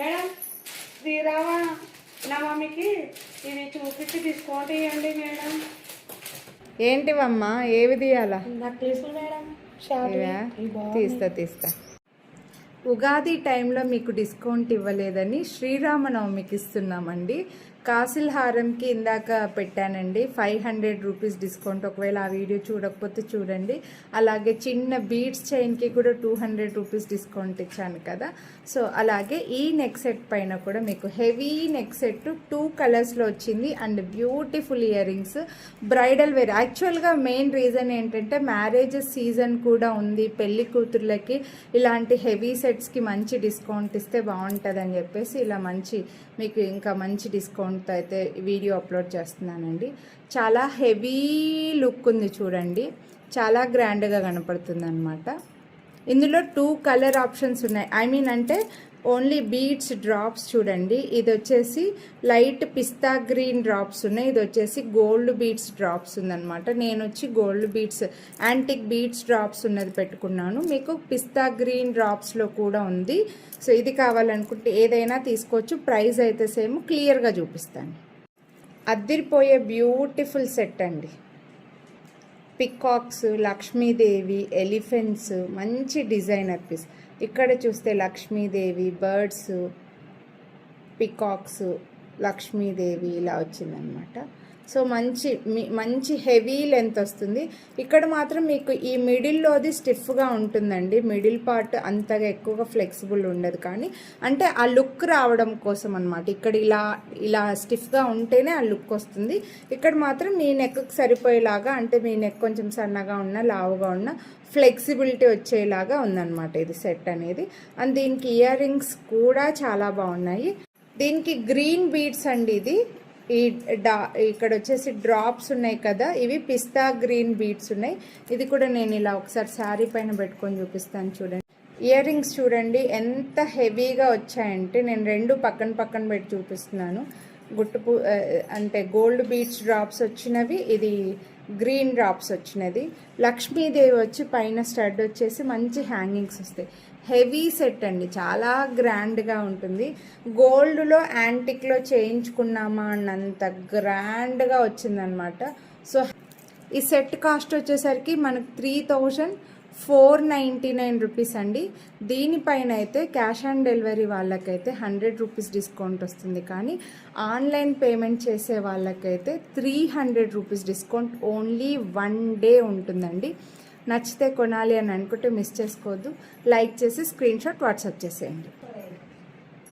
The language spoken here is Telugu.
మేడం శ్రీరామ నవమికి ఇవి చూపించి డిస్కౌంట్ ఇవ్వండి మేడం. ఏంటివమ్మా ఏవి తీయాలా? నక్లీసులు మేడం. తీస్తా. ఉగాది టైంలో మీకు డిస్కౌంట్ ఇవ్వలేదని శ్రీరామనవమికి ఇస్తున్నామండి. కాసిల్ హారంకి ఇందాక పెట్టానండి 500 రూపీస్ డిస్కౌంట్. ఒకవేళ ఆ వీడియో చూడకపోతే చూడండి. అలాగే చిన్న బీడ్స్ చైన్కి కూడా 200 రూపీస్ డిస్కౌంట్ ఇచ్చాను కదా. సో అలాగే ఈ నెక్ సెట్ పైన కూడా మీకు హెవీ నెక్ సెట్ 2 కలర్స్లో వచ్చింది and beautiful earrings bridal wear. యాక్చువల్గా మెయిన్ రీజన్ ఏంటంటే మ్యారేజెస్ సీజన్ కూడా ఉంది, పెళ్లి కూతుర్లకి ఇలాంటి హెవీ సెట్స్కి మంచి డిస్కౌంట్ ఇస్తే బాగుంటుందని చెప్పేసి ఇలా మీకు ఇంకా మంచి డిస్కౌంట్తో అయితే వీడియో అప్లోడ్ చేస్తున్నానండి. చాలా హెవీ లుక్ ఉంది చూడండి, చాలా గ్రాండ్గా కనపడుతుంది అనమాట. ఇందులో 2 కలర్ ఆప్షన్స్ ఉన్నాయి. అంటే ఓన్లీ బీడ్స్ డ్రాప్స్ చూడండి. ఇది వచ్చేసి లైట్ పిస్తా గ్రీన్ డ్రాప్స్ ఉన్నాయి, ఇది వచ్చేసి గోల్డ్ బీడ్స్ డ్రాప్స్ ఉందన్నమాట. నేను వచ్చి gold beads antique beads drops ఉన్నది పెట్టుకున్నాను. మీకు పిస్తా గ్రీన్ డ్రాప్స్లో కూడా ఉంది. సో ఇది కావాలనుకుంటే ఏదైనా తీసుకోవచ్చు. ప్రైస్ అయితే సేమ్, క్లియర్గా చూపిస్తాను. అద్దిరిపోయే బ్యూటిఫుల్ సెట్ అండి. పికాక్స్, లక్ష్మీదేవి, ఎలిఫెంట్స్, మంచి డిజైనర్ పీస్. ఇక్కడ చూస్తే లక్ష్మీదేవి, బర్డ్స్, పికాక్స్, లక్ష్మీదేవి ఇలా వచ్చిందనమాట. సో మంచి హెవీ లెంత్ వస్తుంది. ఇక్కడ మాత్రం మీకు ఈ మిడిల్లోది స్టిఫ్గా ఉంటుందండి. మిడిల్ పార్ట్ అంతగా ఎక్కువగా ఫ్లెక్సిబుల్ ఉండదు, కానీ అంటే ఆ లుక్ రావడం కోసం అనమాట. ఇక్కడ ఇలా స్టిఫ్గా ఉంటేనే ఆ లుక్ వస్తుంది. ఇక్కడ మాత్రం మీ నెక్కి సరిపోయేలాగా, అంటే మీ నెక్ కొంచెం సన్నగా ఉన్న లావుగా ఉన్న ఫ్లెక్సిబిలిటీ వచ్చేలాగా ఉందన్నమాట ఇది సెట్ అనేది. అండ్ దీనికి ఇయర్ రింగ్స్ కూడా చాలా బాగున్నాయి. దీనికి గ్రీన్ బీడ్స్ అండి. ఇది ఇక్కడ వచ్చేసి డ్రాప్స్ ఉన్నాయి కదా, ఇవి పిస్తా గ్రీన్ బీడ్స్ ఉన్నాయి. ఇది కూడా నేను ఇలా ఒకసారి శారీ పైన పెట్టుకొని చూపిస్తాను చూడండి. ఇయర్ రింగ్స్ చూడండి ఎంత హెవీగా వచ్చాయంటే, నేను 2 పక్కన పెట్టి చూపిస్తున్నాను. అంటే గోల్డ్ బీడ్స్ డ్రాప్స్ వచ్చినవి, ఇది గ్రీన్ డ్రాప్స్ వచ్చినది. లక్ష్మీదేవి వచ్చి పైన స్టడ్ వచ్చేసి మంచి హ్యాంగింగ్స్ వస్తాయి. హెవీ సెట్ అండి, చాలా గ్రాండ్గా ఉంటుంది. గోల్డ్లో యాంటిక్లో చేయించుకున్నామా అన్నంత గ్రాండ్గా వచ్చిందనమాట. సో ఈ సెట్ కాస్ట్ వచ్చేసరికి మనకు 3499 రూపీస్ అండి. దీనిపైన అయితే క్యాష్ ఆన్ డెలివరీ వాళ్ళకైతే 100 రూపీస్ డిస్కౌంట్ వస్తుంది, కానీ ఆన్లైన్ పేమెంట్ చేసే వాళ్ళకైతే 300 రూపీస్ డిస్కౌంట్ ఓన్లీ 1 డే ఉంటుందండి. నచ్చితే కొనాలి అని అనుకుంటే మిస్ చేసుకోవద్దు. లైక్ చేసి స్క్రీన్ షాట్ వాట్సాప్ చేసేయండి.